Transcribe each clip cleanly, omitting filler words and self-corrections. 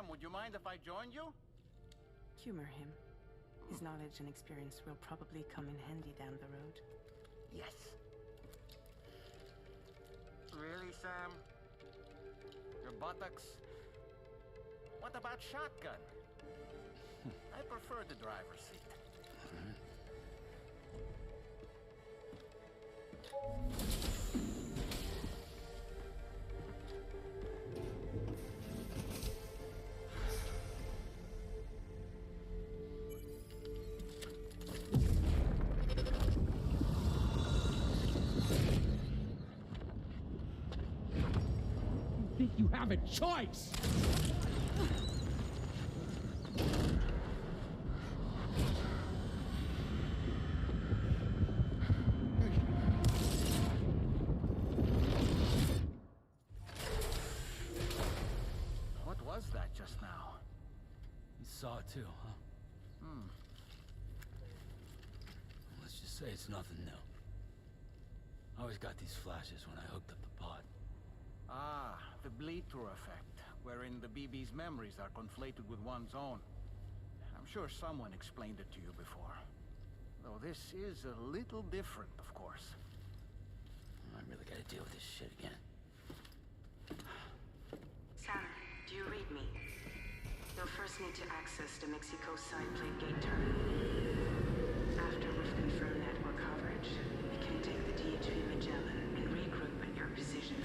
Sam, would you mind if I joined you? Humor him. His knowledge and experience will probably come in handy down the road. Yes. Really, Sam? Your buttocks? What about shotgun? I prefer the driver's seat. Think you have a choice? What was that just now? You saw it too, huh? Let's just say it's nothing new. I always got these flashes when I hooked up the pod. Ah, the bleed-through effect, wherein the BB's memories are conflated with one's own. I'm sure someone explained it to you before. Though this is a little different, of course. I really gotta deal with this shit again. Sam, do you read me? You'll first need to access the Mexico side plate gate terminal. After we've confirmed network coverage, we can take the DHV Magellan and regroup at your position.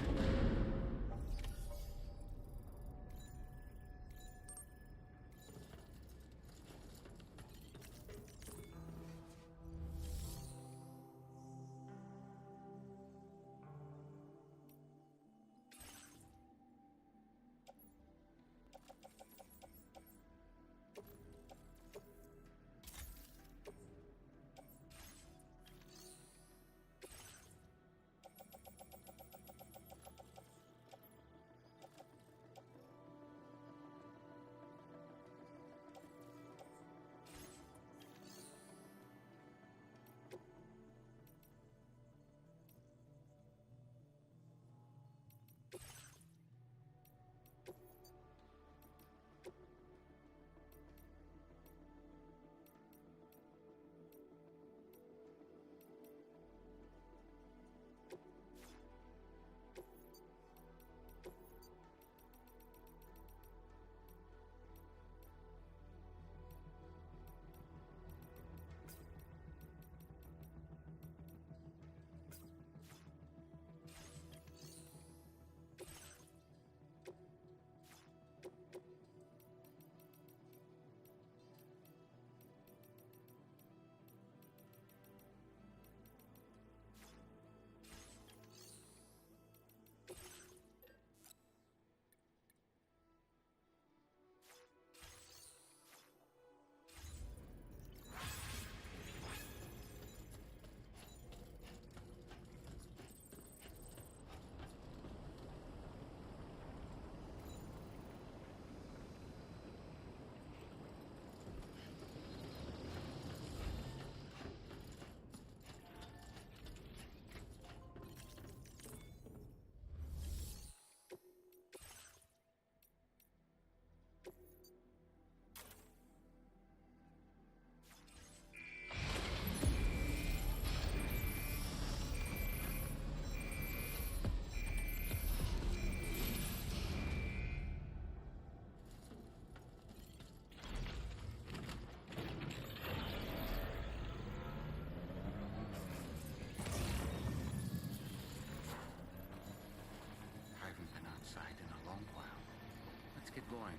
going,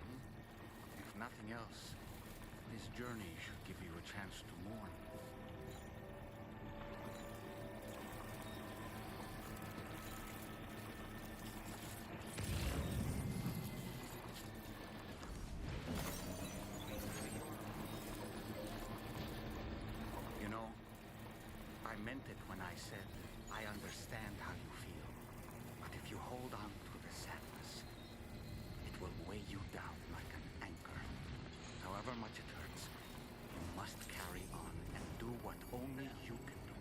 If nothing else, this journey should give you a chance to mourn. You know, I meant it when I said I understand how you feel. But if you hold on to the sadness, it will weigh you down like an anchor. However much it hurts, you must carry on and do what only you can do.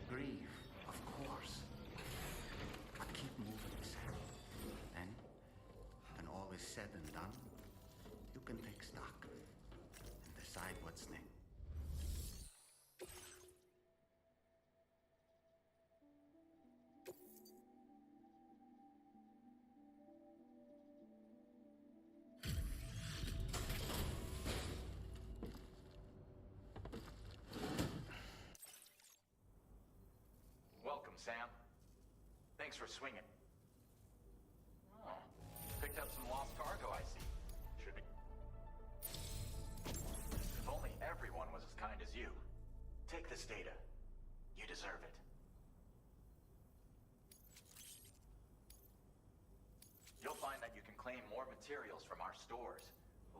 Grieve, of course. But keep moving, Sam. Then, when all is said and done, decide what's next. Welcome, Sam. Thanks for swinging. Oh, picked up some lost cargo, I see. Should be. If only everyone was as kind as you. Take this data. You deserve it. You'll find that you can claim more materials from our stores.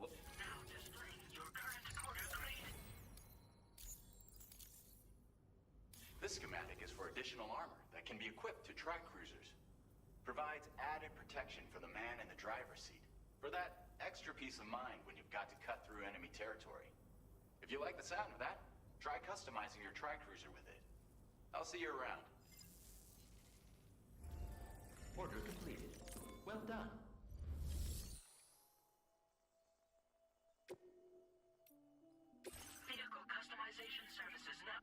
Look. Now displaying your current quarter grade. This schematic is for additional armor that can be equipped to track cruisers. Provides added protection for the man in the driver's seat. For that extra peace of mind when you've got to cut through enemy territory. If you like the sound of that, try customizing your tri-cruiser with it. I'll see you around. Order completed. Well done. Vehicle customization services now.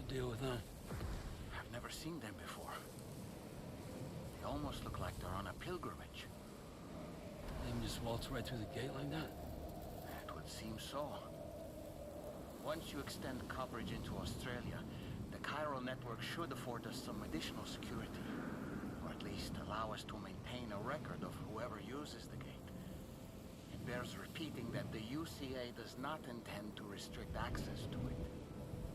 the deal with them? I've never seen them before. They almost look like they're on a pilgrimage. They can just waltz right through the gate like that? It would seem so. Once you extend coverage into Australia, the Cairo network should afford us some additional security. Or at least allow us to maintain a record of whoever uses the gate. It bears repeating that the UCA does not intend to restrict access to it.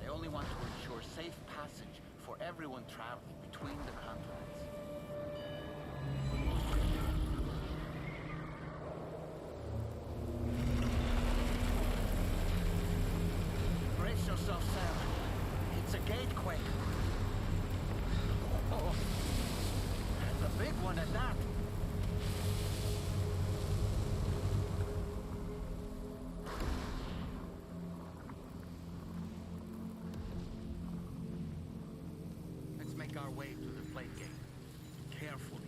They only want to ensure safe passage for everyone traveling between the continents. Brace yourself, Sam. It's a gate quake. Oh, and a big one at that. Let's make our way to the plate gate. Carefully.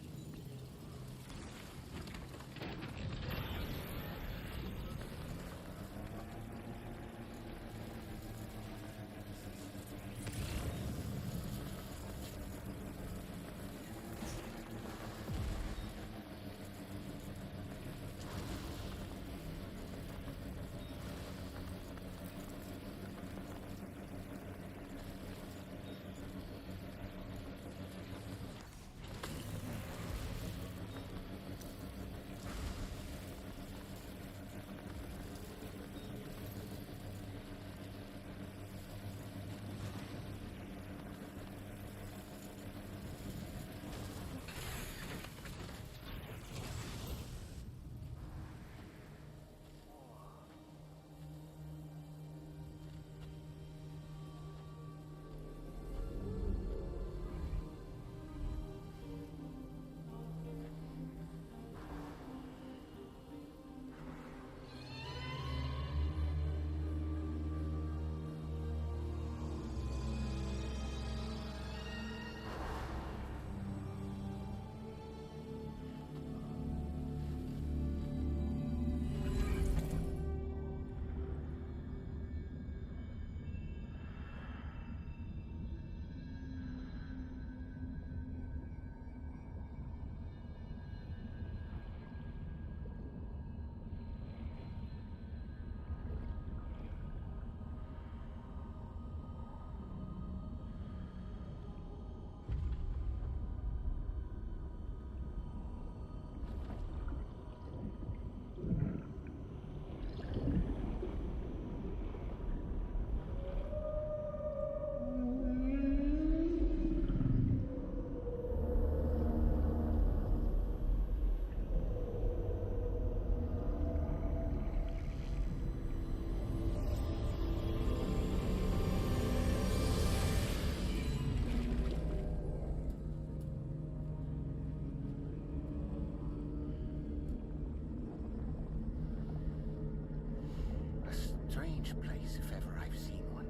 Strange place, if ever I've seen one.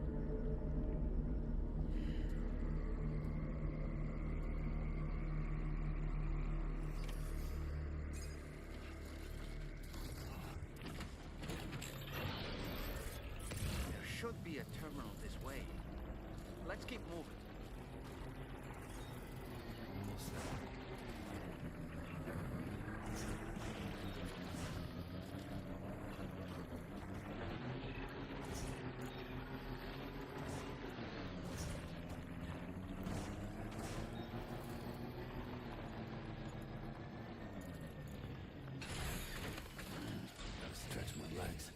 There should be a terminal this way. Let's keep moving. Stretch my legs.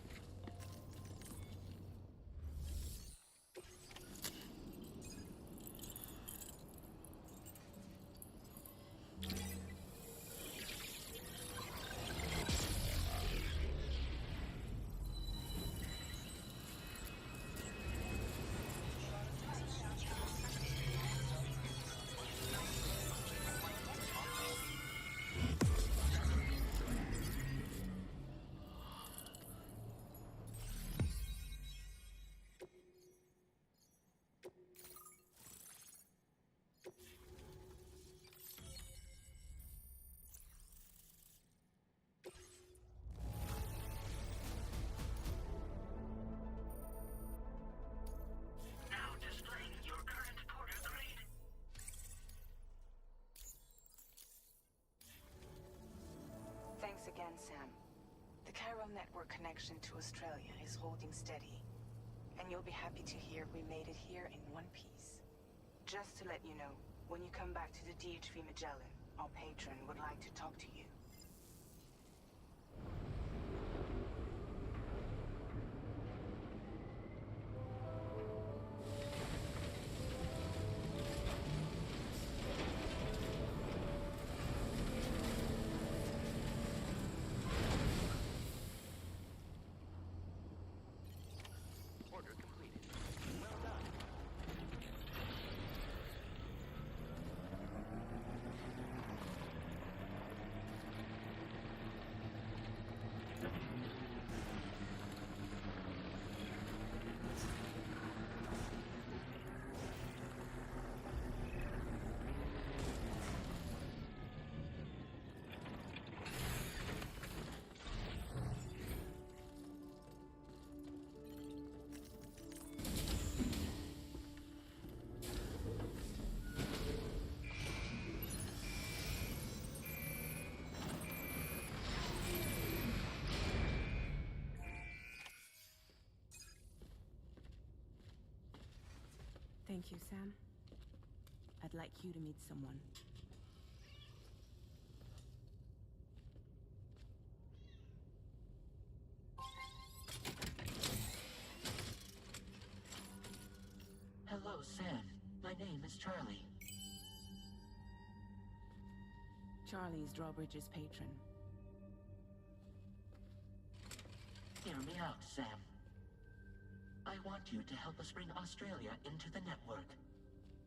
understand, Sam. The Chiral network connection to Australia is holding steady. And you'll be happy to hear we made it here in one piece. Just to let you know, when you come back to the DHV Magellan, our patron would like to talk to you. Order completed. Well done. Thank you, Sam. I'd like you to meet someone. Hello, Sam. My name is Charlie. Charlie's Drawbridge's patron. Hear me out, Sam. I want you to help us bring Australia into the network.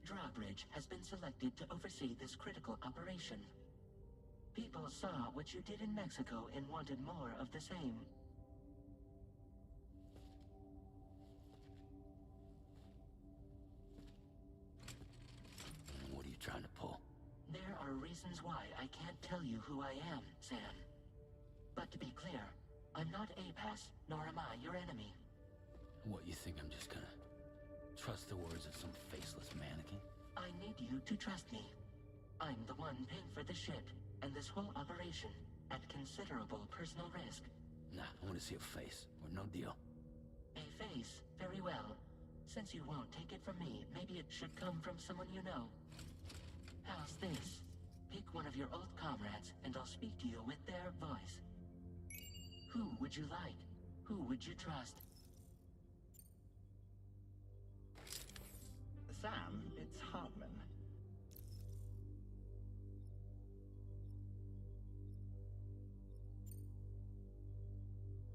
Drawbridge has been selected to oversee this critical operation. People saw what you did in Mexico and wanted more of the same. What are you trying to pull? There are reasons why I can't tell you who I am, Sam. But to be clear, I'm not APAS, nor am I your enemy. What, you think I'm just gonna trust the words of some faceless mannequin? I need you to trust me. I'm the one paying for the ship, and this whole operation, at considerable personal risk. Nah, I want to see a face, or no deal. A face, very well. Since you won't take it from me, maybe it should come from someone you know. How's this? Pick one of your old comrades, and I'll speak to you with their voice. Who would you like? Who would you trust? Sam, it's Hartman.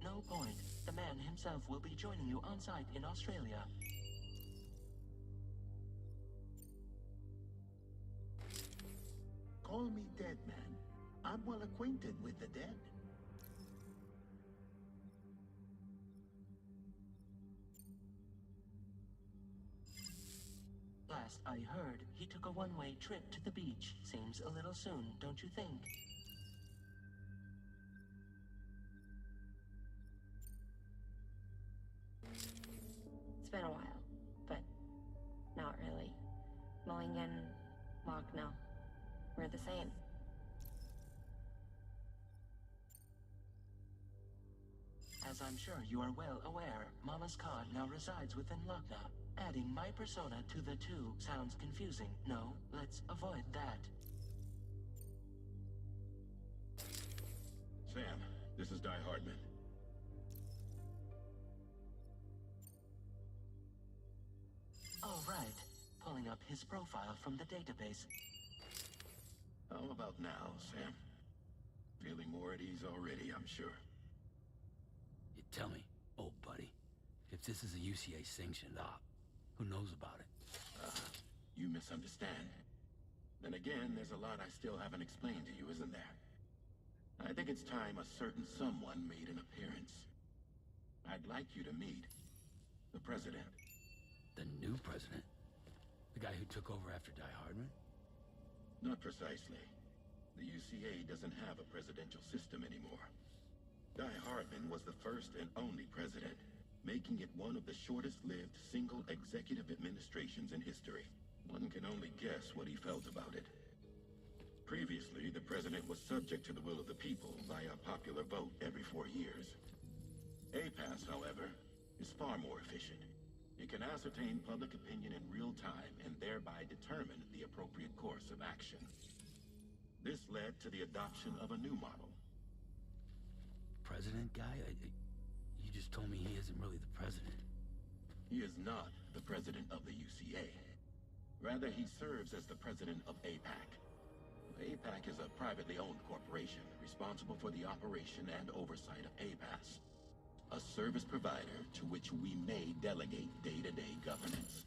No point. The man himself will be joining you on site in Australia. Call me Dead Man. I'm well acquainted with the dead. Last I heard, he took a one-way trip to the beach. Seems a little soon, don't you think? It's been a while, but not really. Mulligan, Magna, we're the same. As I'm sure you are well aware, Mama's Khan now resides within Lagna. Adding my persona to the two sounds confusing. No, let's avoid that. Sam, this is Di Hardman. All right. Pulling up his profile from the database. How about now, Sam? Feeling more at ease already, I'm sure. You tell me, old buddy, if this is a UCA-sanctioned op, who knows about it? You misunderstand. Then again, there's a lot I still haven't explained to you, isn't there? I think it's time a certain someone made an appearance. I'd like you to meet the President. The new president? The guy who took over after Die Hardman? Not precisely. The UCA doesn't have a presidential system anymore. Die Hardman was the first and only president, making it one of the shortest-lived single executive administrations in history. One can only guess what he felt about it. Previously, the president was subject to the will of the people via popular vote every 4 years. APAS, however, is far more efficient. It can ascertain public opinion in real time and thereby determine the appropriate course of action. This led to the adoption of a new model. President guy? You just told me he isn't really the president. He is not the president of the UCA. Rather, he serves as the president of APAC. APAC is a privately owned corporation responsible for the operation and oversight of APAS, a service provider to which we may delegate day-to-day governance.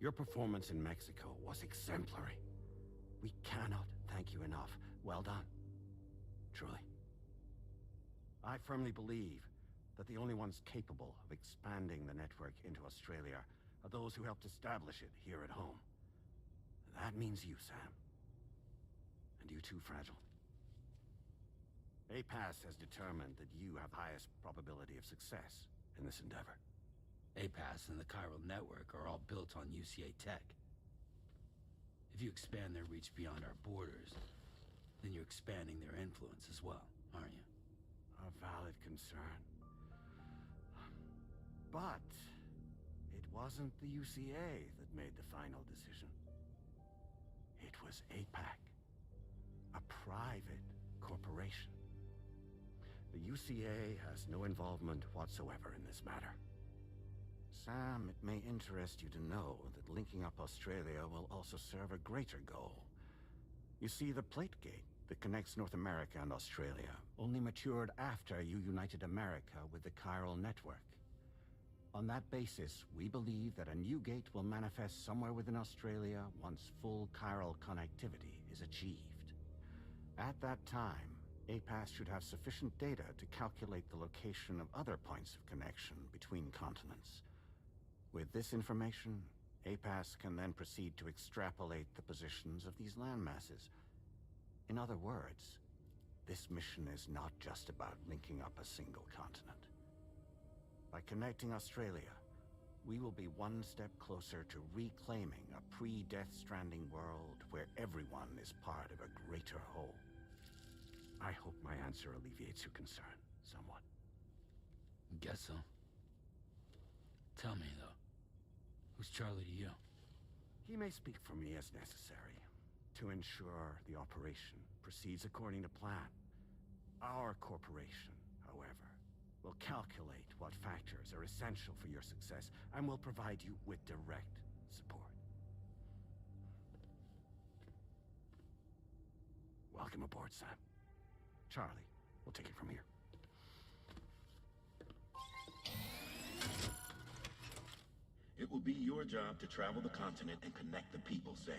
Your performance in Mexico was exemplary. We cannot thank you enough. Well done. Truly. I firmly believe that the only ones capable of expanding the network into Australia are those who helped establish it here at home. That means you, Sam. And you too, Fragile. APAS has determined that you have the highest probability of success in this endeavor. APAS and the chiral network are all built on UCA tech. If you expand their reach beyond our borders, then you're expanding their influence as well, aren't you? A valid concern. But it wasn't the UCA that made the final decision. It was APAC, a private corporation. The UCA has no involvement whatsoever in this matter. Sam, it may interest you to know that linking up Australia will also serve a greater goal. You see, the plate gate that connects North America and Australia only matured after you united America with the chiral network. On that basis, we believe that a new gate will manifest somewhere within Australia once full chiral connectivity is achieved. At that time, APAS should have sufficient data to calculate the location of other points of connection between continents. With this information, APAS can then proceed to extrapolate the positions of these landmasses. In other words, this mission is not just about linking up a single continent. By connecting Australia, we will be one step closer to reclaiming a pre-Death Stranding world where everyone is part of a greater whole. I hope my answer alleviates your concern somewhat. Guess so. Tell me, though, who's Charlie to you? He may speak for me as necessary to ensure the operation proceeds according to plan. Our corporation, however, will calculate what factors are essential for your success and will provide you with direct support. Welcome aboard, Sam. Charlie, we'll take it from here. It will be your job to travel the continent and connect the people, Sam.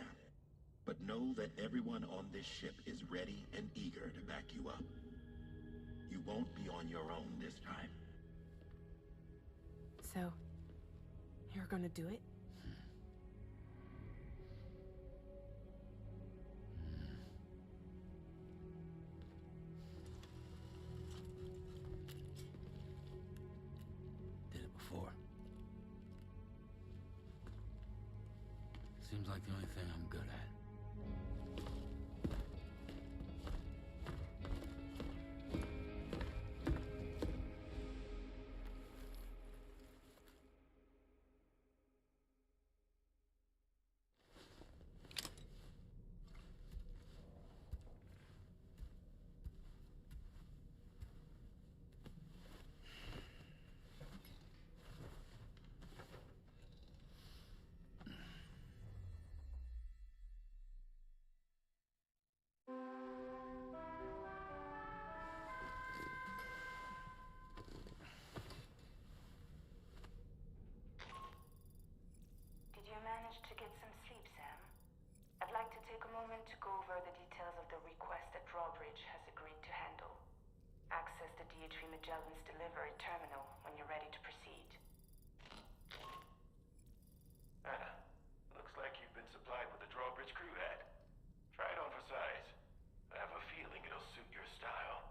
But know that everyone on this ship is ready and eager to back you up. You won't be on your own this time. So, you're gonna do it? Did it before. Seems like the only thing I'm good at. Did you manage to get some sleep, Sam? I'd like to take a moment to go over the details of the request that Drawbridge has agreed to handle. Access the DHV Magellan's delivery terminal when you're ready to proceed. Anna, looks like you've been supplied with a Drawbridge crew hat. Try it on for size. I have a feeling it'll suit your style.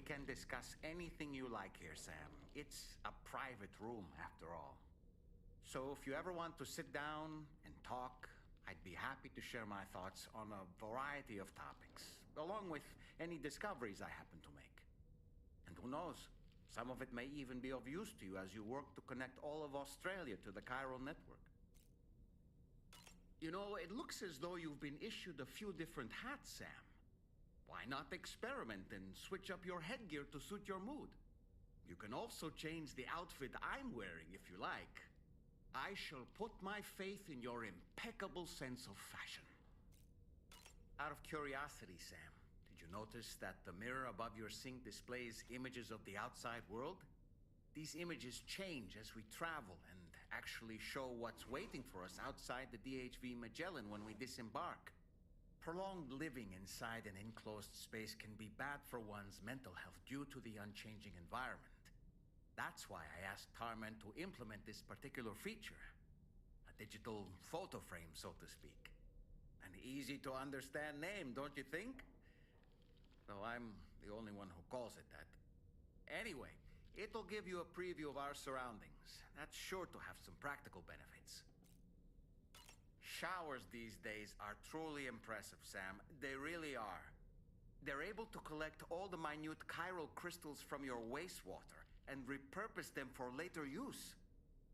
can discuss anything you like here, Sam. It's a private room, after all. So if you ever want to sit down and talk, I'd be happy to share my thoughts on a variety of topics, along with any discoveries I happen to make. And who knows, some of it may even be of use to you as you work to connect all of Australia to the chiral network. You know, it looks as though you've been issued a few different hats, Sam. Why not experiment and switch up your headgear to suit your mood? You can also change the outfit I'm wearing if you like. I shall put my faith in your impeccable sense of fashion. Out of curiosity, Sam, did you notice that the mirror above your sink displays images of the outside world? These images change as we travel and actually show what's waiting for us outside the DHV Magellan when we disembark. Prolonged living inside an enclosed space can be bad for one's mental health due to the unchanging environment. That's why I asked Tarman to implement this particular feature. A digital photo frame, so to speak. An easy-to-understand name, don't you think? Though I'm the only one who calls it that. Anyway, it'll give you a preview of our surroundings. That's sure to have some practical benefits. Showers these days are truly impressive, Sam. They really are. They're able to collect all the minute chiral crystals from your wastewater and repurpose them for later use.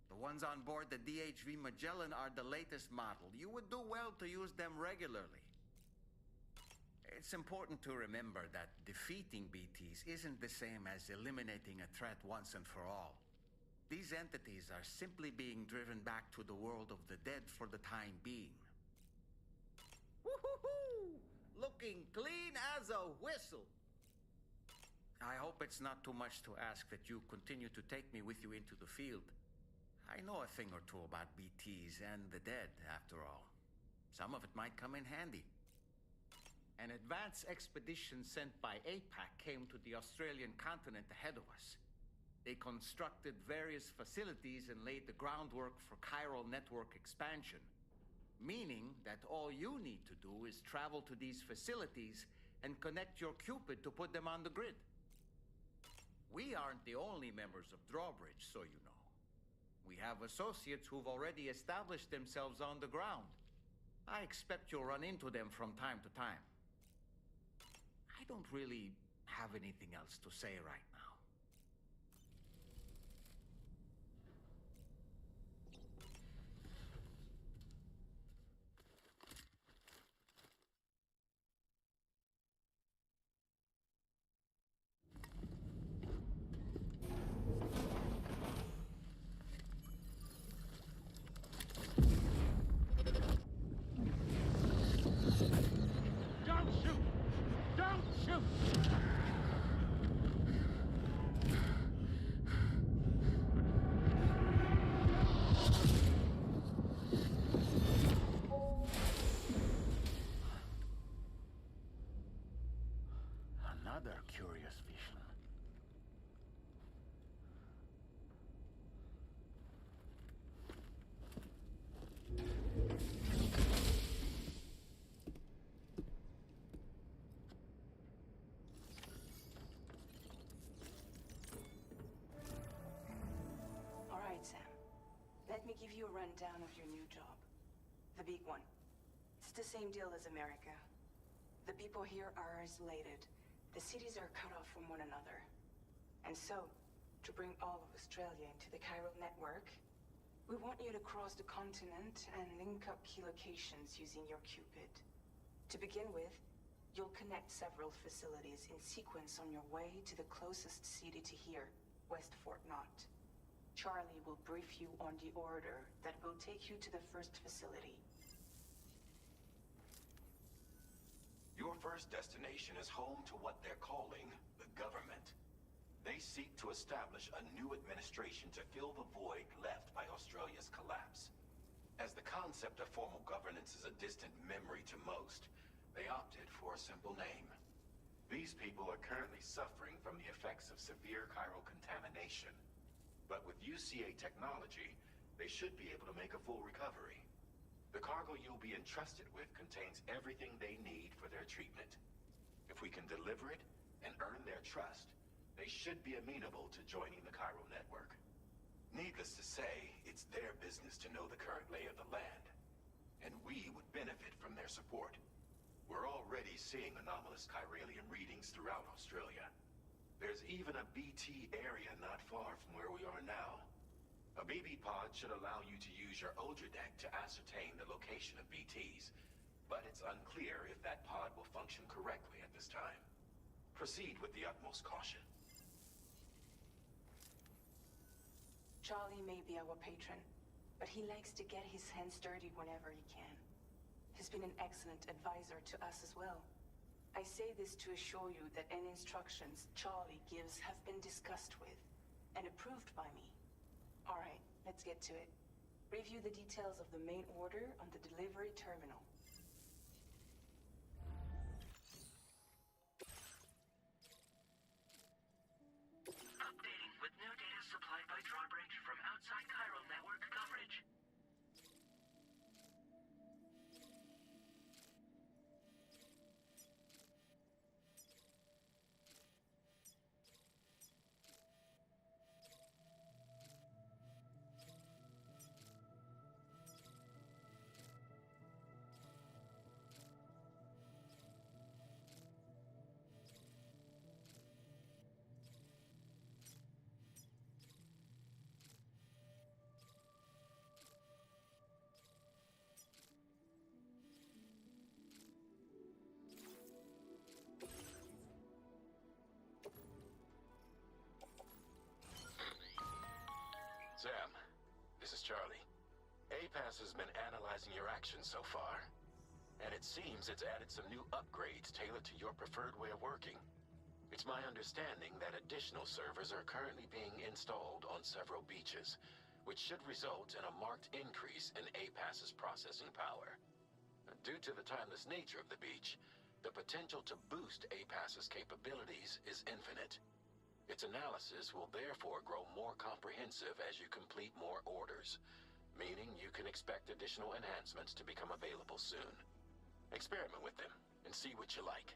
The ones on board the DHV Magellan are the latest model. You would do well to use them regularly. It's important to remember that defeating BTs isn't the same as eliminating a threat once and for all. These entities are simply being driven back to the world of the dead for the time being. Woo-hoo-hoo! Looking clean as a whistle! I hope it's not too much to ask that you continue to take me with you into the field. I know a thing or two about BTs and the dead, after all. Some of it might come in handy. An advance expedition sent by APAC came to the Australian continent ahead of us. They constructed various facilities and laid the groundwork for chiral network expansion, meaning that all you need to do is travel to these facilities and connect your Cupid to put them on the grid. We aren't the only members of Drawbridge, so you know. We have associates who've already established themselves on the ground. I expect you'll run into them from time to time. I don't really have anything else to say right now. Don't shoot! Don't shoot! Another curious vision. All right, Sam. Let me give you a rundown of your new job. The big one. It's the same deal as America. The people here are isolated. The cities are cut off from one another. And so, to bring all of Australia into the chiral network, we want you to cross the continent and link up key locations using your Cupid. To begin with, you'll connect several facilities in sequence on your way to the closest city to here, West Fort Knott. Charlie will brief you on the order that will take you to the first facility. Your first destination is home to what they're calling the government. They seek to establish a new administration to fill the void left by Australia's collapse. As the concept of formal governance is a distant memory to most, they opted for a simple name. These people are currently suffering from the effects of severe chiral contamination. But with UCA technology, they should be able to make a full recovery. The cargo you'll be entrusted with contains everything they need for their treatment. If we can deliver it and earn their trust, They should be amenable to joining the chiral network. Needless to say, it's their business to know the current lay of the land, and we would benefit from their support. We're already seeing anomalous chiralian readings throughout Australia. There's even a BT area not far from where we are now. A BB pod should allow you to use your Ultradeck to ascertain the location of BTs, but it's unclear if that pod will function correctly at this time. Proceed with the utmost caution. Charlie may be our patron, but he likes to get his hands dirty whenever he can. He's been an excellent advisor to us as well. I say this to assure you that any instructions Charlie gives have been discussed with and approved by me. All right, let's get to it. Review the details of the main order on the delivery terminal. Updating with new data supplied by Drawbridge from outside chiral network coverage. Sam, this is Charlie. APAS has been analyzing your actions so far, and it seems it's added some new upgrades tailored to your preferred way of working. It's my understanding that additional servers are currently being installed on several beaches, which should result in a marked increase in APAS's processing power. Due to the timeless nature of the beach, the potential to boost APAS's capabilities is infinite. Its analysis will therefore grow more comprehensive as you complete more orders, meaning you can expect additional enhancements to become available soon. Experiment with them and see what you like.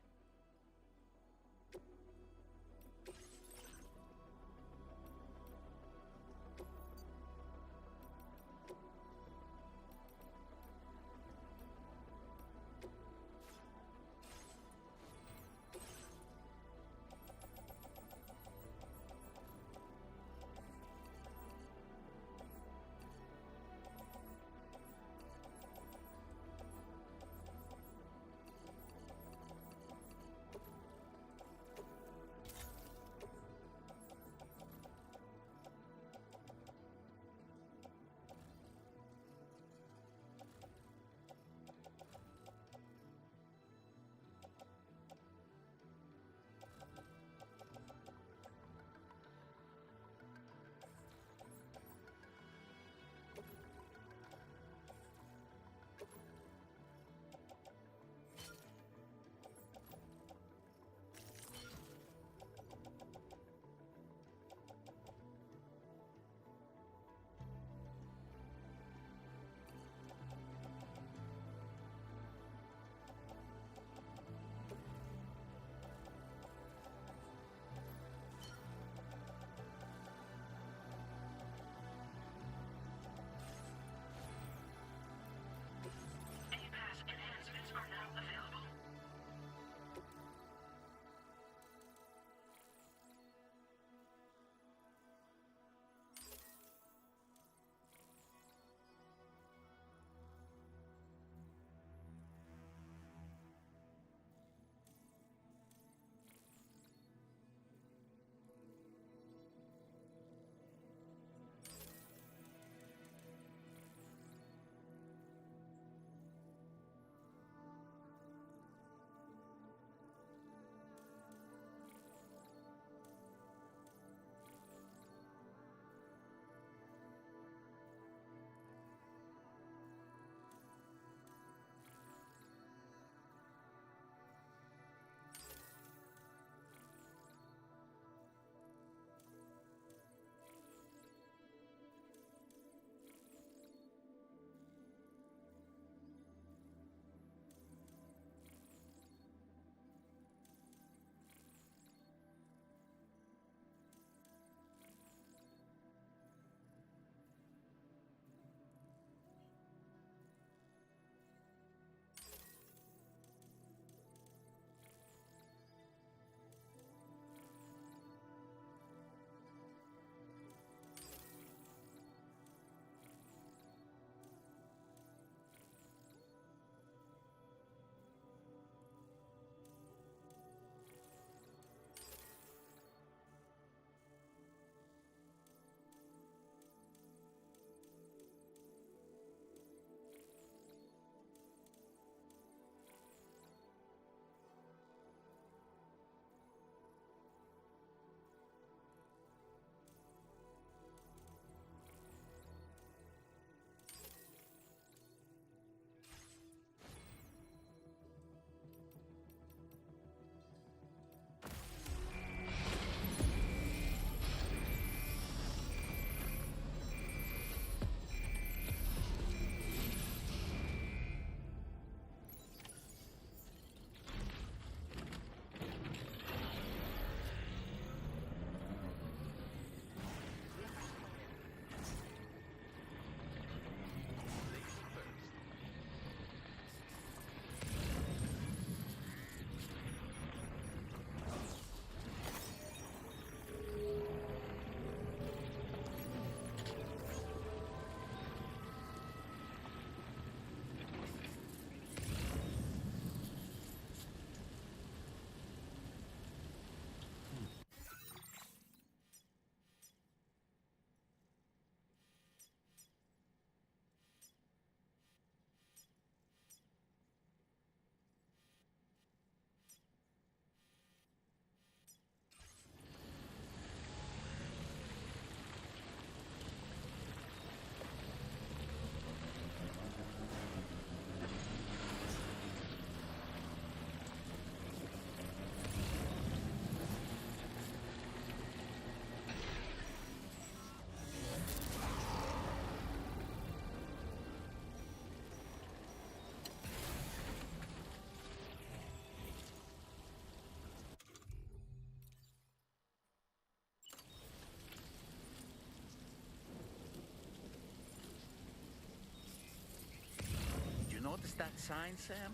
notice that sign, Sam?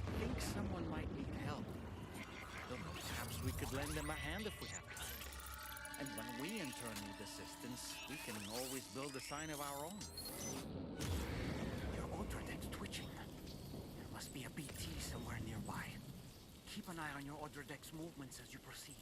I think someone might need help. Look, perhaps we could lend them a hand if we have time. And when we in turn need assistance, we can always build a sign of our own. Your ultra deck's twitching. There must be a BT somewhere nearby. Keep an eye on your ultra deck's movements as you proceed.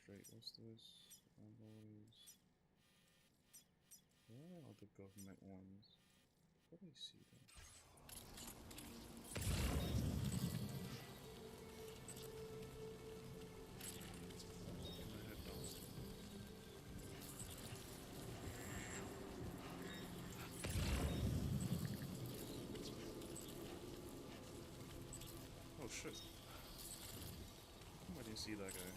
straight. What's this? Alloys. Where are the government ones? Where do I see them? Can I head downstairs? Oh shit. I didn't see that guy.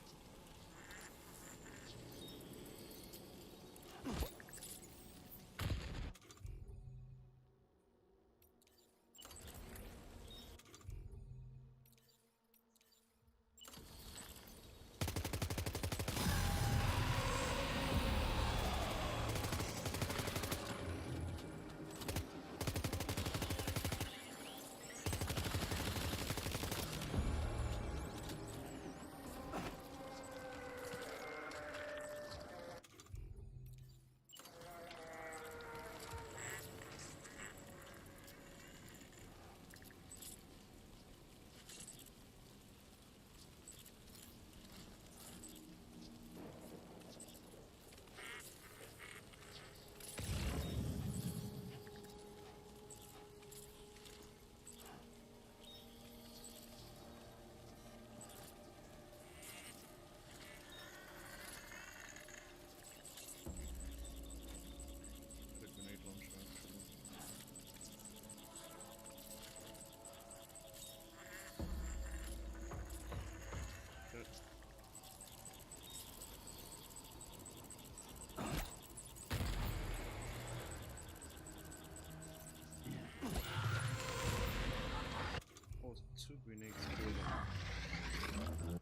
Oh, 2 grenades killed him.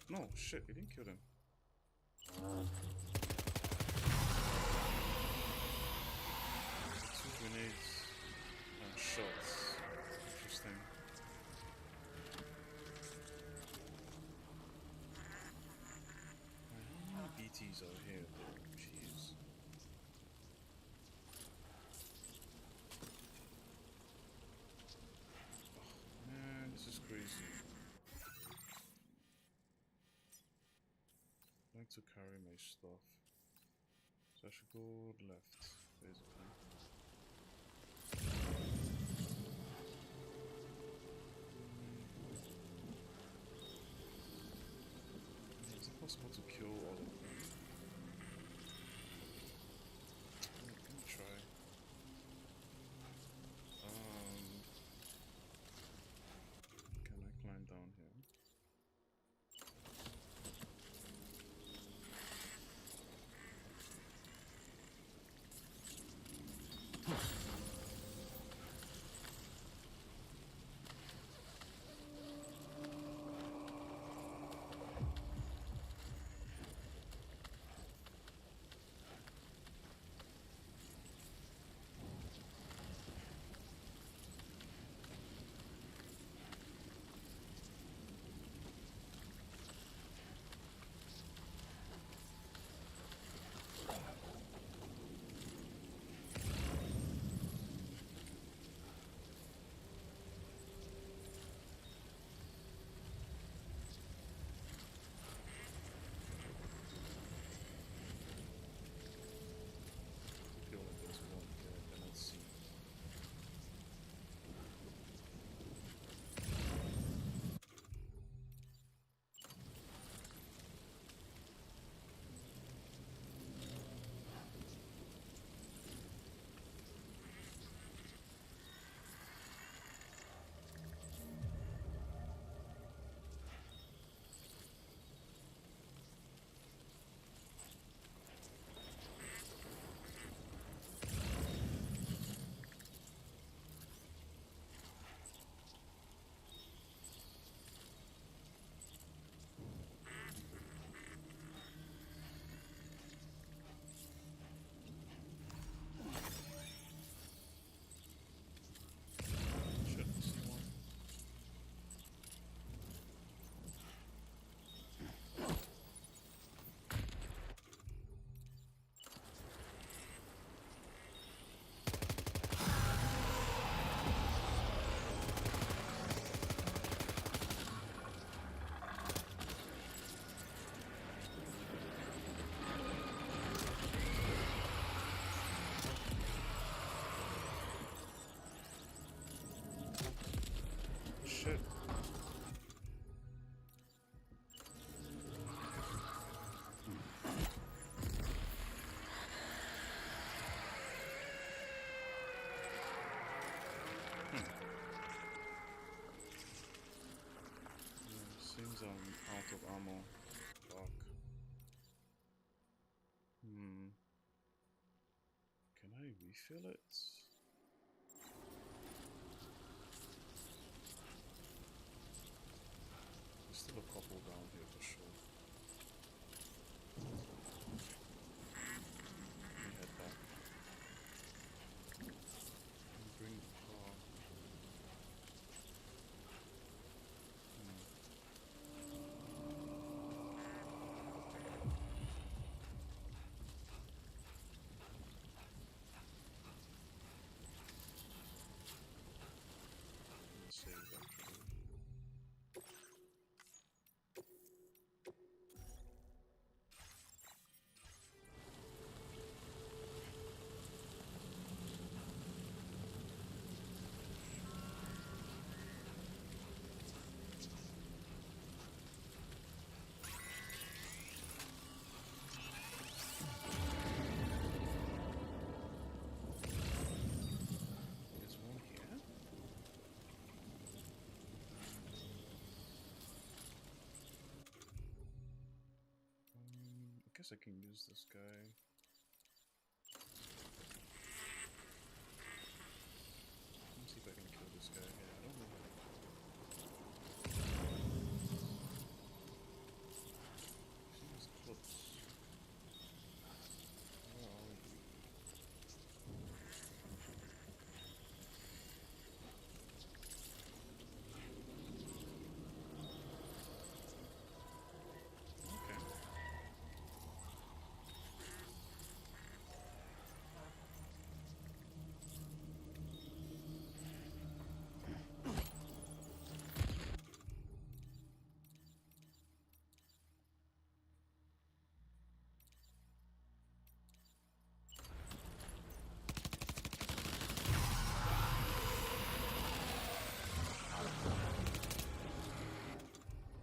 No, shit, it didn't kill him. 2 grenades and shots. Interesting. How many BTs are here though? Jeez. Oh, man, this is crazy. I like to carry my stuff. So I should go left, basically. Is it possible to kill all of them? Let me try. Can I climb down here? ammo. Fuck. Can I refill it? There's still a couple down here for sure. Let me head back. And bring the car. Save actually. There's one here. I guess I can use this guy. Let me see if I can kill this guy. Yeah, I don't know. Seems close. Where are you? Okay.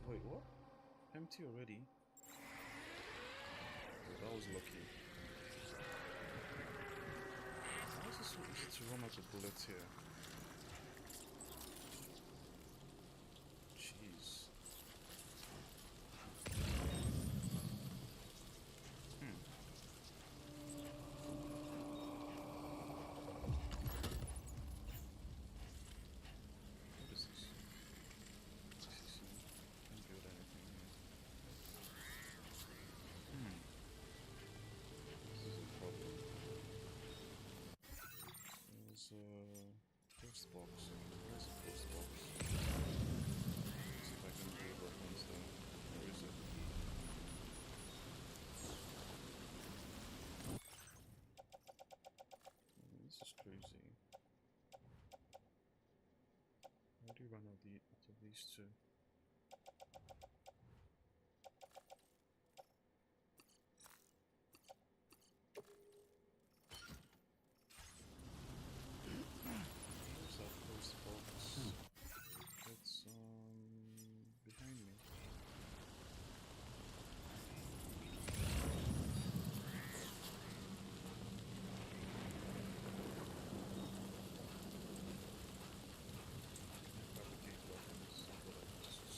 Wait, what? Empty already? Oh, that was lucky. Why is it so easy to run out of bullets here? Jeez. What is this? Can't build anything here. This is a problem. There's a post box. Where's the post box? See if I can build weapons there. Where is it? This is crazy. How do you run out of these two? Where's that post box? It's behind me. Fabricate weapons. What I just see.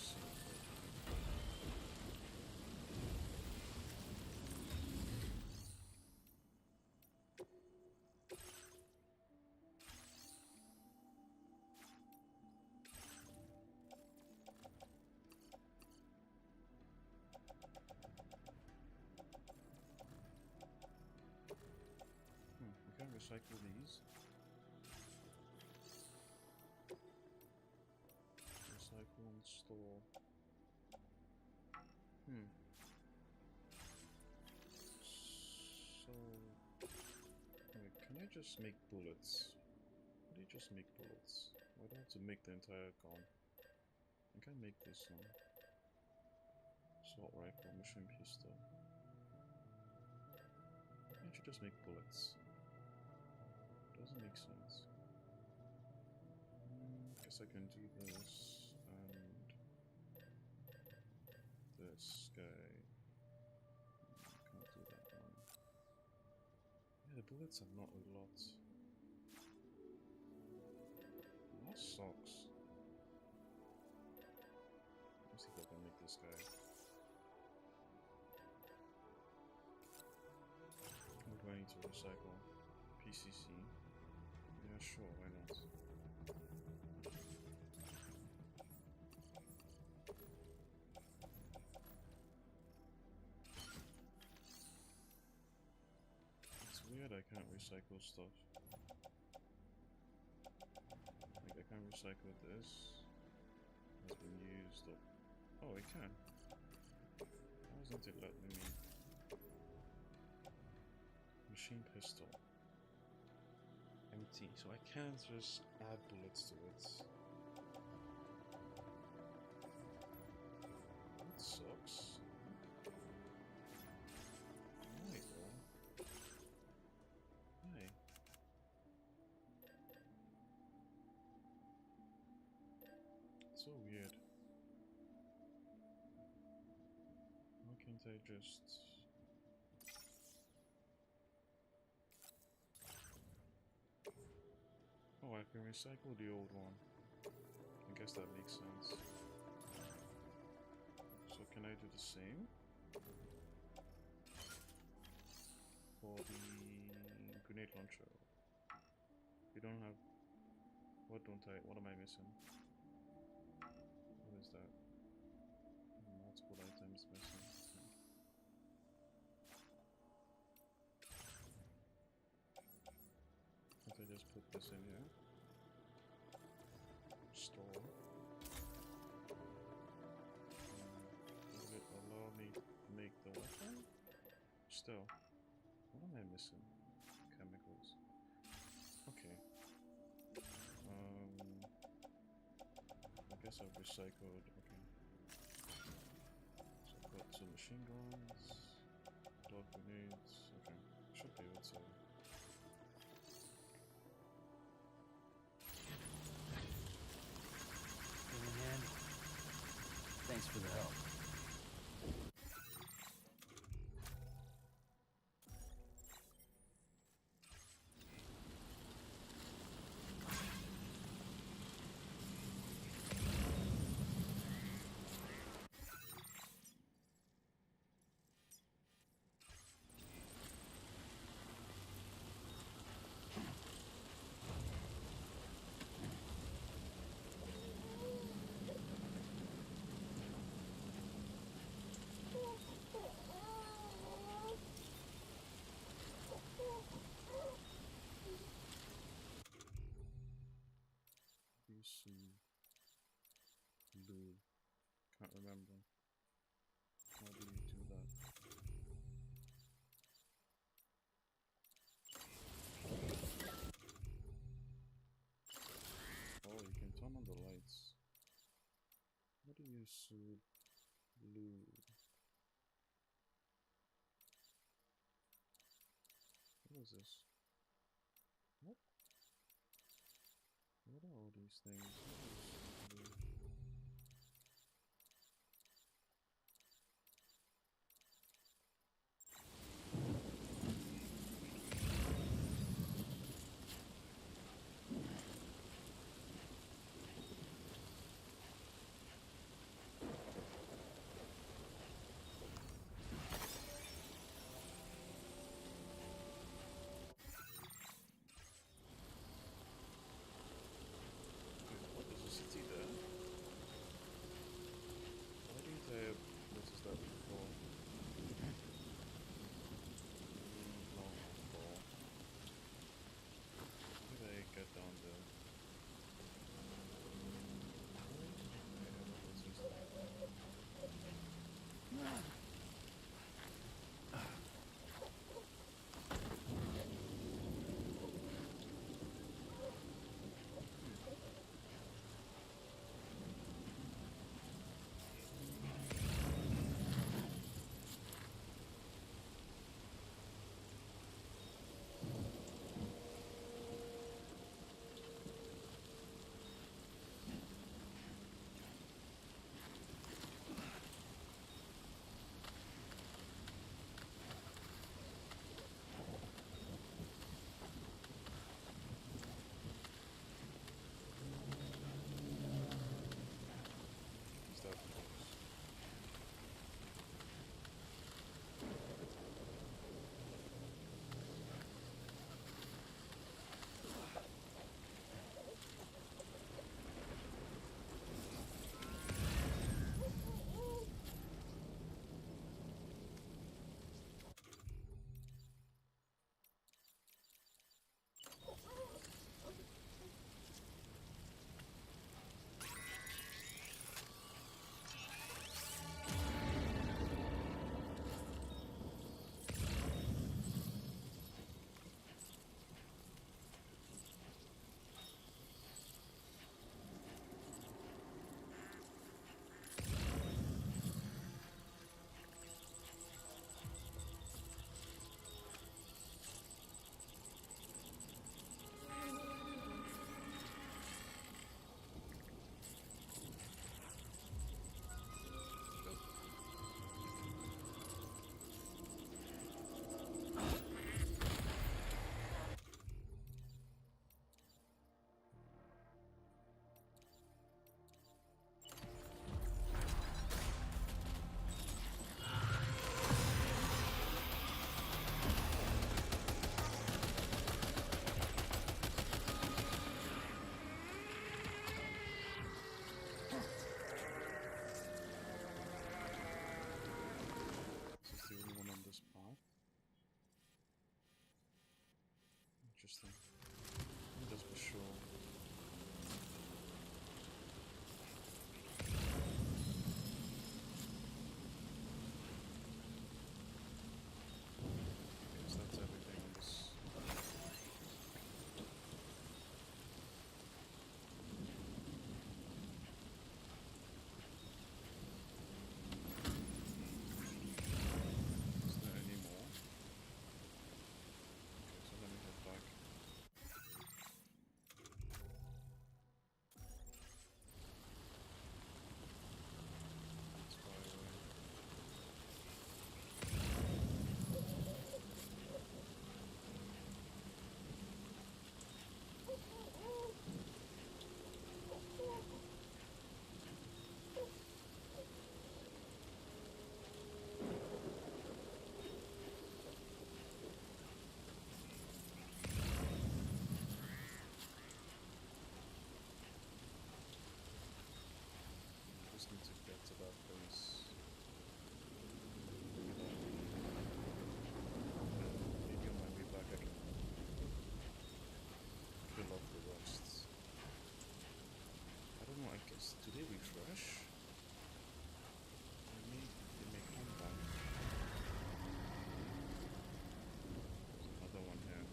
We can recycle these. Recycle and store. So, wait, can I just make bullets? How do you just make bullets? Why do I have to make the entire gun? I can make this one. Assault rifle, machine pistol. Why can't you just make bullets? Doesn't make sense. Guess I can do this and this guy. Can't do that one. Yeah, the bullets are not a lot. That sucks. Let me see if I can make this guy. need to recycle PCC. Yeah, sure, why not? It's weird I can't recycle stuff. Like, I can't recycle this. Has been used up. Oh, I can. Why isn't it letting me? Machine pistol. Empty. So I can't just add bullets to it. That sucks. Why, bro? Why? So weird. Why can't I just... Oh, I can recycle the old one. I guess that makes sense. So can I do the same? For the grenade launcher. You don't have... What am I missing? What is that? Multiple items missing. If I just put this in here. Store. Will it allow me to make the weapon? Still. What am I missing? Chemicals. Okay. I guess I've recycled. Okay. So I've got 2 machine guns, blood grenades. Okay. Should be able to. Thanks for the help. Blue. Can't remember. How do you do that? Oh, you can turn on the lights. How do you suit blue? What is this? What? What are all these things? What is a city there? interesting. Just for sure. Guess that's everything on this. Is there any more? Okay, so let me head back. Let's fly away. Just need to get to that place. Maybe on my way back I can kill off the rest. I don't know, I guess, do they refresh? They may come back. There's another one here.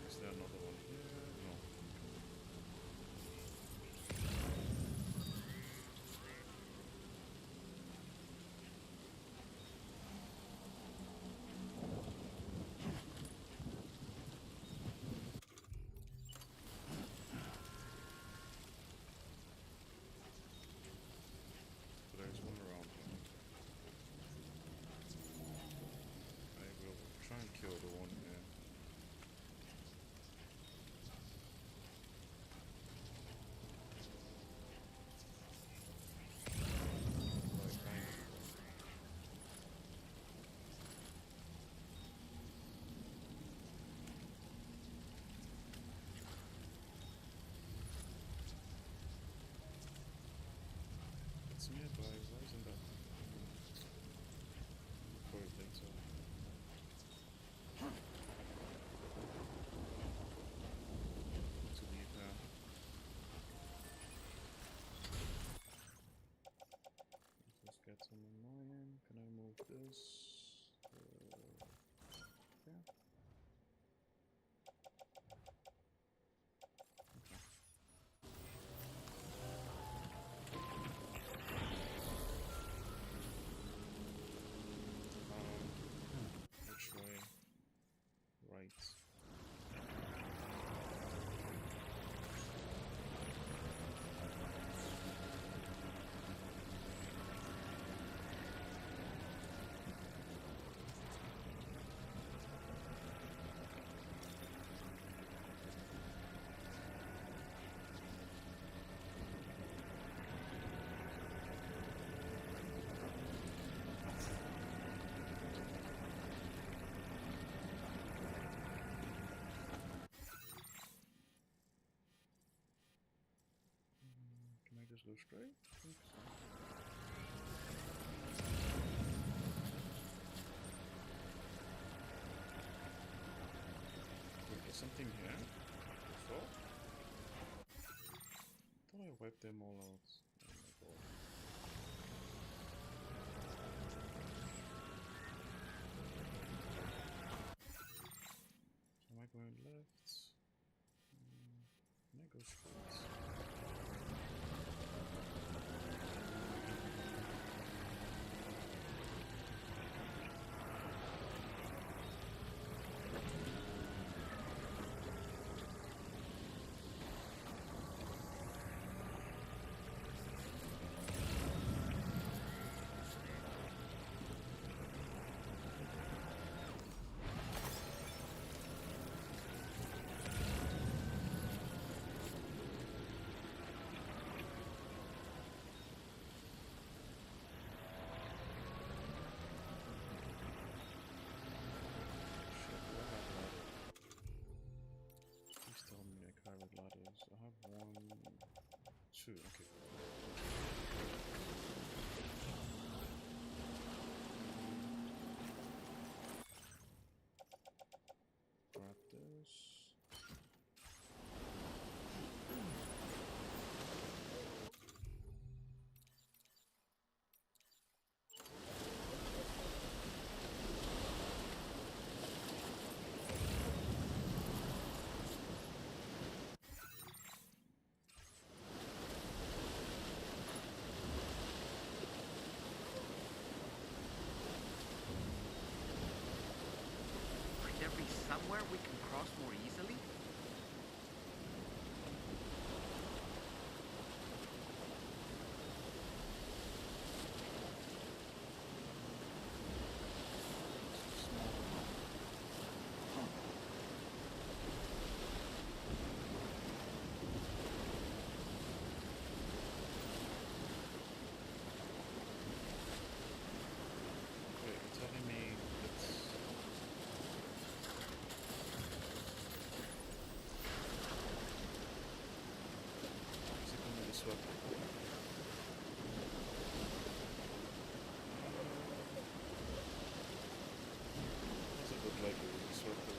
Is there another one here? No. So there's one around here. I will try and kill the one here. Like, kind of. It's nearby, why isn't that? For it later. To leave now. Let's get some mining. Can I move this? Yeah. Okay. Which way? Right. Can I just go straight? I think so. Wait, there's something here? Before? I thought I wiped them all out. Oh my god. So am I going left? Can I go straight? Ladders. I have 1, 2. Okay. somewhere we can cross more easily? Wait, you're telling me it's... Is it gonna be swept? Does it look like it will be swept away?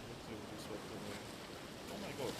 Looks like it will be swept away. Oh my god.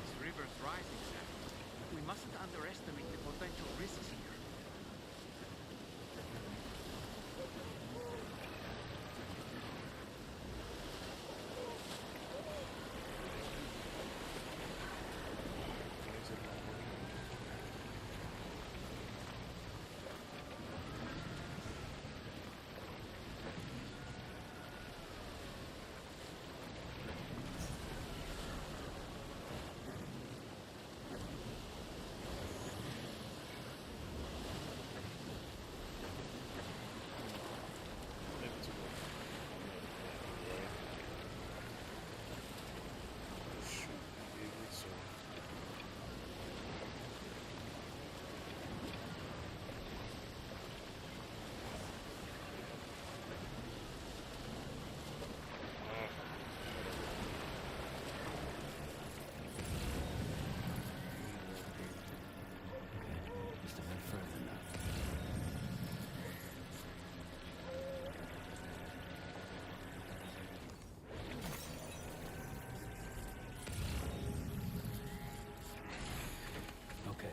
This river's rising, Sam. We mustn't underestimate the potential risks here. Why is it not working? Maybe it's working. Right. This should be able to... Just a bit further now. Okay.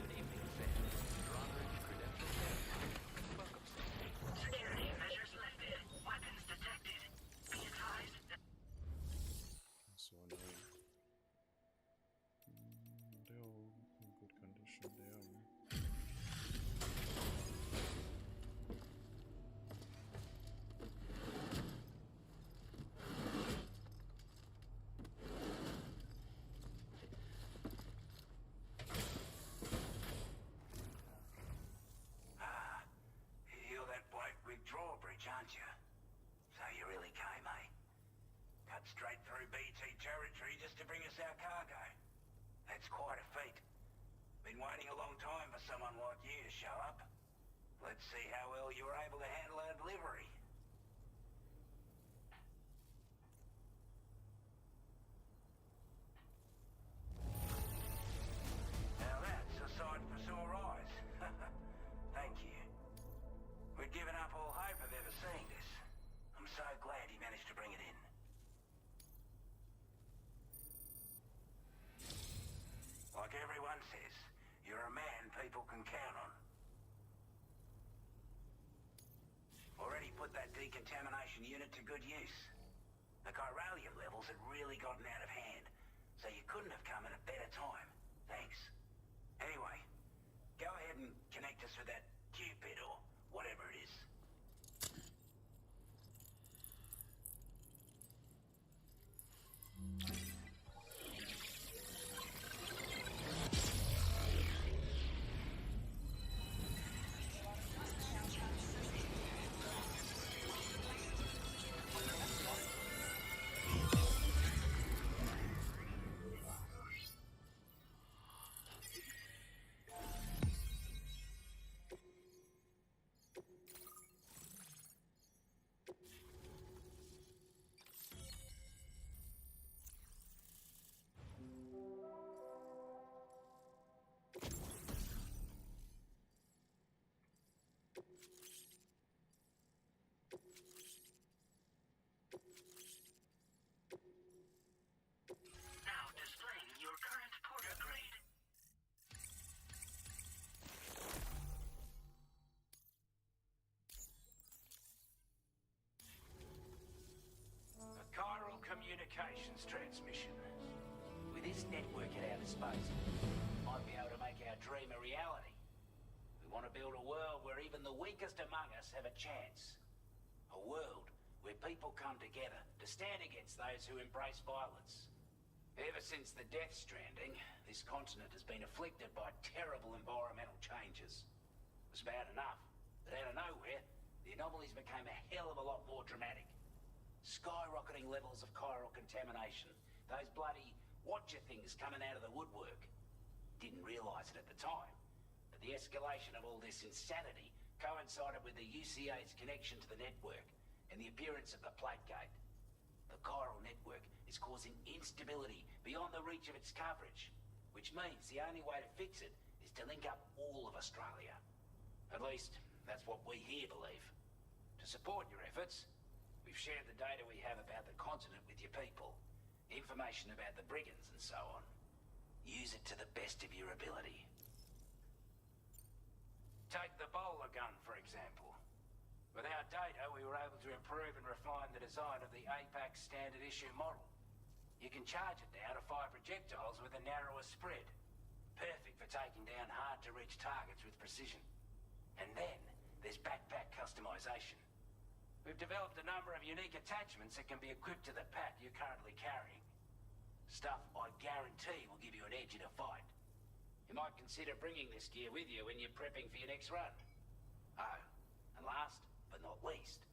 Good evening, Sam. Drawbridge credentials verified. Welcome, Sam. Security measures lifted. Weapons detected. Be advised that So annoying. They're all in good condition. They are. You're that bloke with drawbridge, aren't you? So you really came, eh? Cut straight through BT territory just to bring us our cargo. That's quite a feat. Been waiting a long time for someone like you to show up. Let's see how well you were able to handle our delivery. Now that's a sight for sore eyes. Thank you. We'd given up all hope of ever seeing this. I'm so glad he managed to bring it in. Like everyone says, you're a man people can count on. Already put that decontamination unit to good use. The chiralium levels had really gotten out of hand, so you couldn't have come at a better time. Thanks. Anyway, go ahead and connect us with that Cupid or whatever it is. Now displaying your current porter grade. A chiral communications transmission. With this network at our disposal, might be able to make our dream a reality. We want to build a world where even the weakest among us have a chance. A world where people come together to stand against those who embrace violence. Ever since the Death Stranding, this continent has been afflicted by terrible environmental changes. It was bad enough, but out of nowhere, the anomalies became a hell of a lot more dramatic. Skyrocketing levels of chiral contamination, those bloody watcher things coming out of the woodwork. Didn't realise it at the time, but the escalation of all this insanity coincided with the UCA's connection to the network and the appearance of the Plague Gate. The chiral network is causing instability beyond the reach of its coverage, which means the only way to fix it is to link up all of Australia. At least, that's what we here believe. To support your efforts, we've shared the data we have about the continent with your people, information about the brigands and so on. Use it to the best of your ability. Take the bowler gun, for example. With our data, we were able to improve and refine the design of the APAC standard issue model. You can charge it now to fire projectiles with a narrower spread. Perfect for taking down hard-to-reach targets with precision. And then, there's backpack customization. We've developed a number of unique attachments that can be equipped to the pack you're currently carrying. Stuff I guarantee will give you an edge in a fight. You might consider bringing this gear with you when you're prepping for your next run. Oh, and last but not least,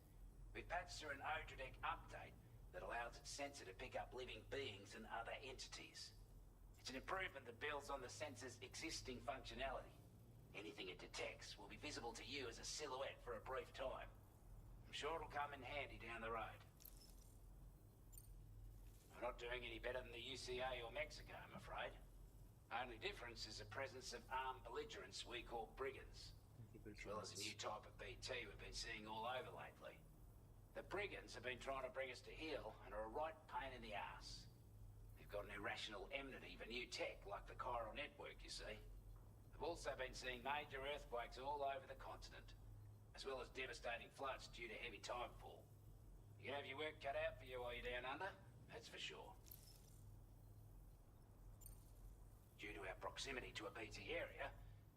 we've patched through an Odradek update that allows its sensor to pick up living beings and other entities. It's an improvement that builds on the sensor's existing functionality. Anything it detects will be visible to you as a silhouette for a brief time. I'm sure it'll come in handy down the road. We're not doing any better than the UCA or Mexico, I'm afraid. Only difference is the presence of armed belligerents we call brigands. As well as a new type of BT we've been seeing all over lately. The brigands have been trying to bring us to heel and are a right pain in the ass. They've got an irrational enmity for new tech like the chiral network, you see. They've also been seeing major earthquakes all over the continent, as well as devastating floods due to heavy timefall. You can have your work cut out for you while you're down under, that's for sure. Due to our proximity to a BT area,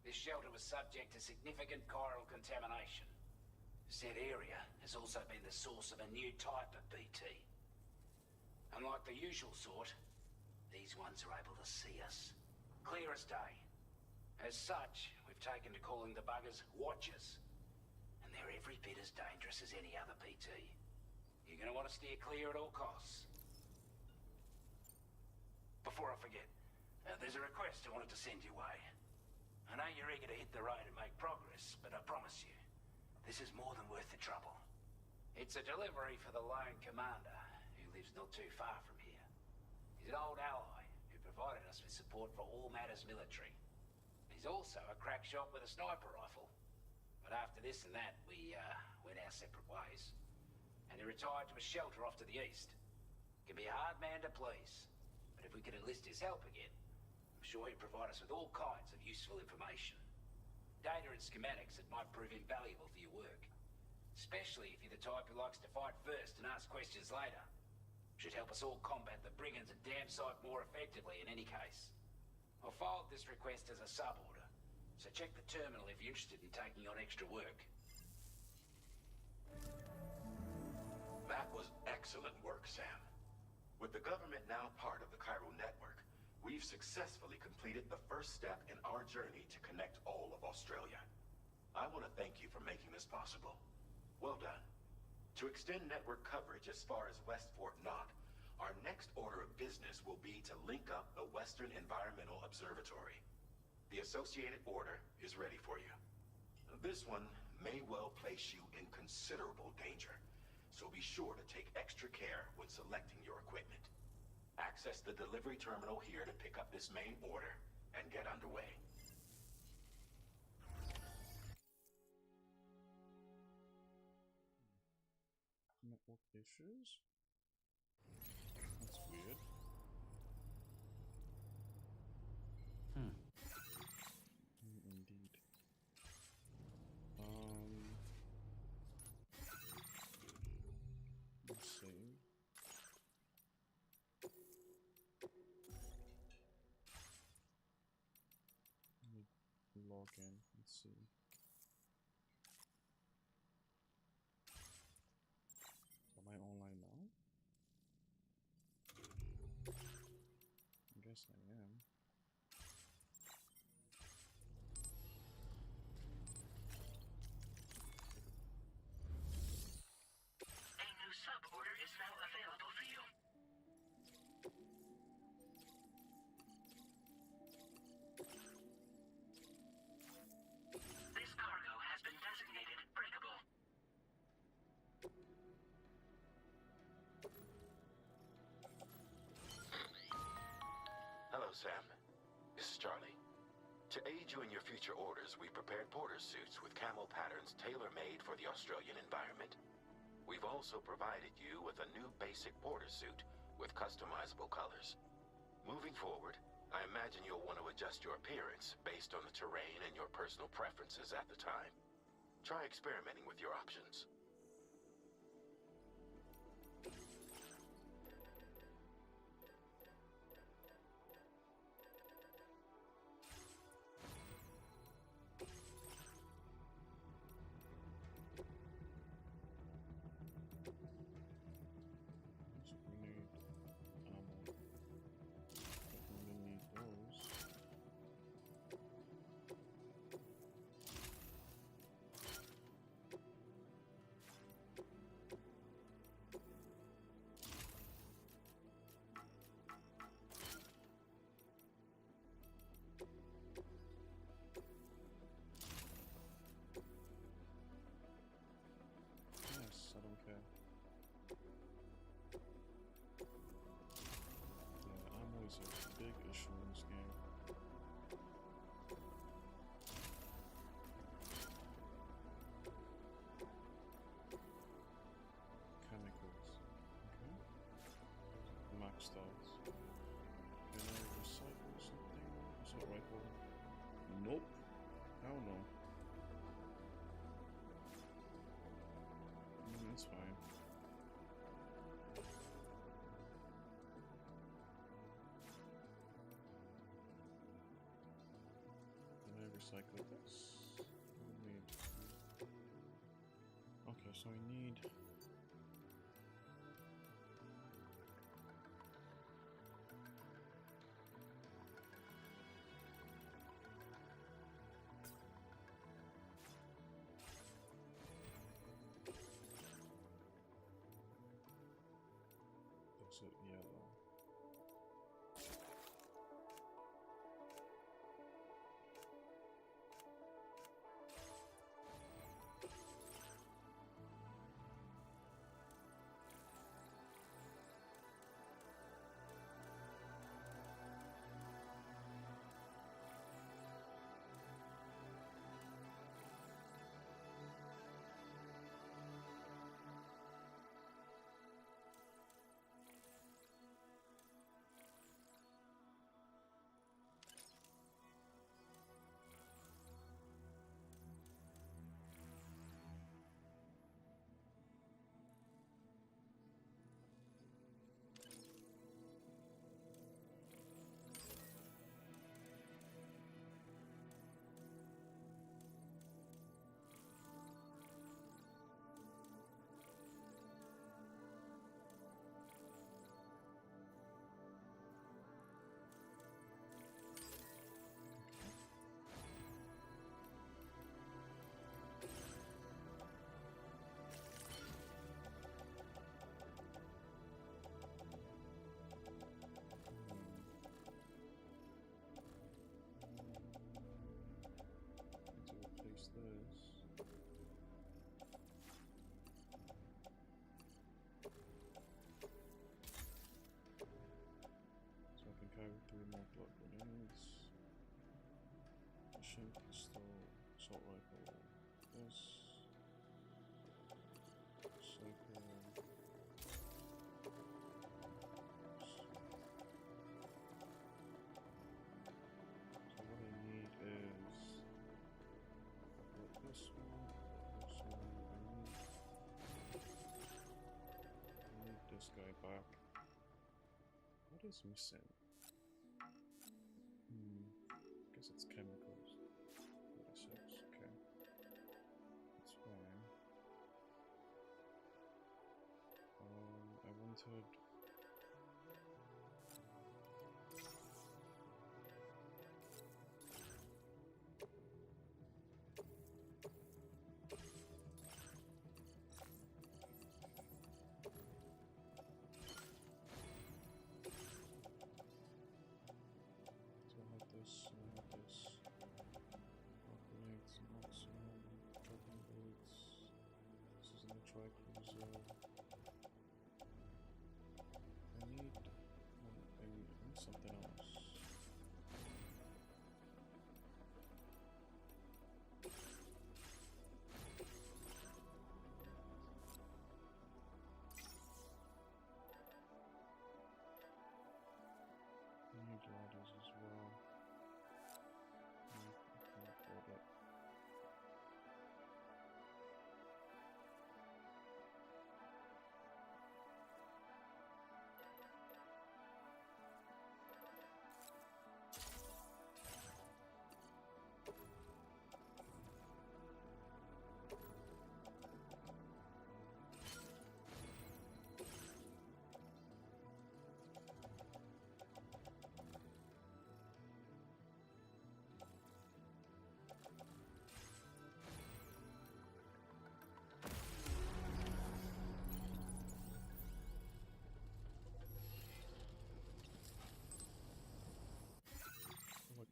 this shelter was subject to significant chiral contamination. Said area has also been the source of a new type of BT. Unlike the usual sort, these ones are able to see us. Clear as day. As such, we've taken to calling the buggers Watchers. And they're every bit as dangerous as any other BT. You're gonna want to steer clear at all costs. Before I forget, There's a request I wanted to send your way. I know you're eager to hit the road and make progress, but I promise you, this is more than worth the trouble. It's a delivery for the lone commander, who lives not too far from here. He's an old ally who provided us with support for all matters military. He's also a crack shot with a sniper rifle. But after this and that, we went our separate ways. And he retired to a shelter off to the east. Can be a hard man to please, but if we can enlist his help again, I'm sure he'll provide us with all kinds of useful information. Data and schematics that might prove invaluable for your work. Especially if you're the type who likes to fight first and ask questions later. Should help us all combat the brigands a damn sight more effectively in any case. I'll filed this request as a sub-order, so check the terminal if you're interested in taking on extra work. That was excellent work, Sam. With the government now part of the Chiral network, we've successfully completed the first step in our journey to connect all of Australia. I want to thank you for making this possible. Well done. To extend network coverage as far as West Fort Knott, our next order of business will be to link up the Western Environmental Observatory. The associated order is ready for you. This one may well place you in considerable danger, so be sure to take extra care when selecting your equipment. Access the delivery terminal here to pick up this main order and get underway. Network issues? That's weird. Indeed. Let's see. Let me log in. Let's see. Am I online now? I guess I am. A new sub-order is now available for you. This cargo has been designated breakable. Hello, Sam. This is Charlie. To aid you in your future orders, we prepared porter suits with camo patterns tailor-made for the Australian environment. We've also provided you with a new basic porter suit with customizable colors. Moving forward, I imagine you'll want to adjust your appearance based on the terrain and your personal preferences at the time. Try experimenting with your options. Stars. Can I recycle something? Assault rifle? Nope. Hell no. That's fine. Can I recycle this? Okay, so I need. Yellow. machine pistol, assault rifle, this, cycle. So what I need is this one, I need this guy back. What is missing? Guess it's chemicals. 46, okay. That's fine. I wanted... So I have this, Operates maximum, dropping bullets. This is in the tri-cruiser. I need something else. I need ladders as well. I can afford it.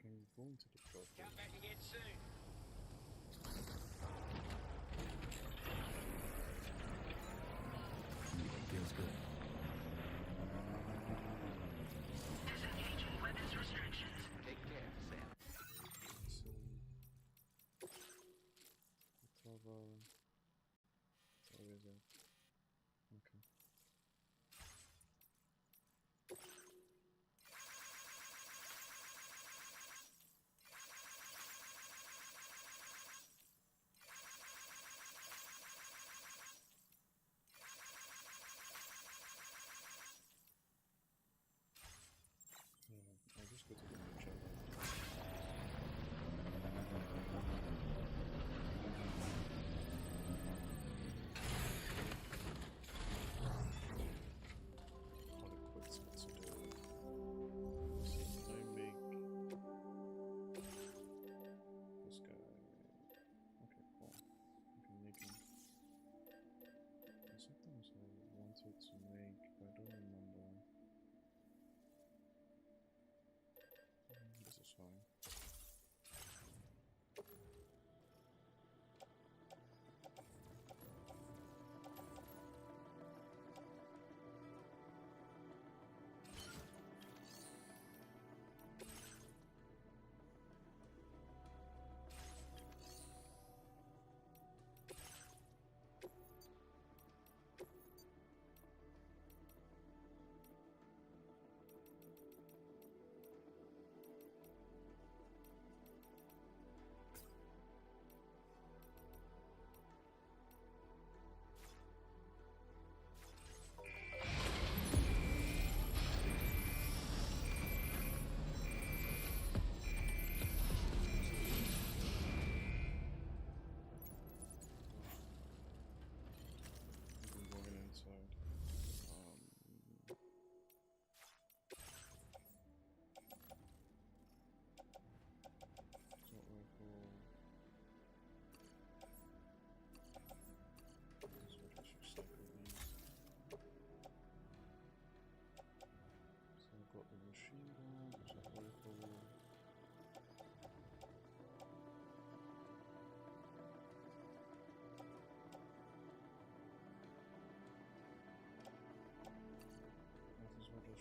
I'm going to the club. Come back again soon. Feels good. Disengaging weapons restrictions. Take care, Sam. Cover. Where is it? Okay. I'll just go to the picture. What a quick switch to do. See, can I make this guy? Okay, cool. I can make him. There's something else I wanted to make, but I don't remember. This is fine.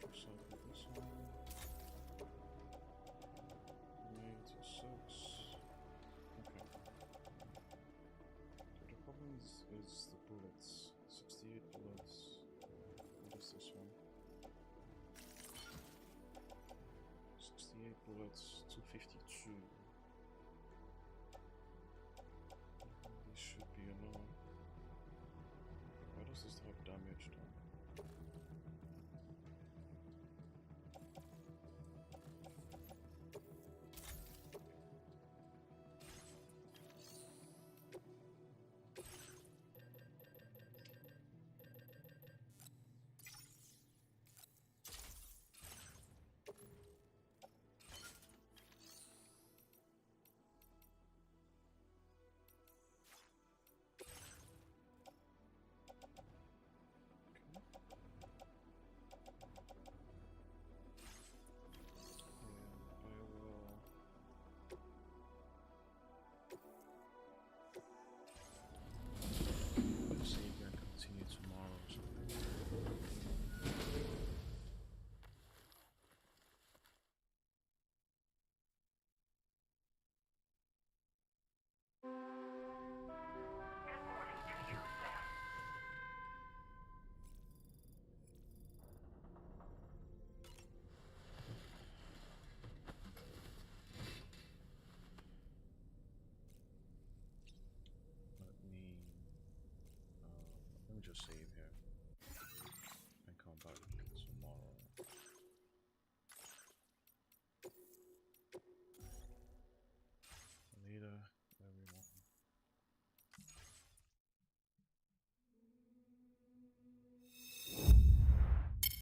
Recycle this one. 8 to 6. bullets, 252. This should be enough. Why does this have damage though?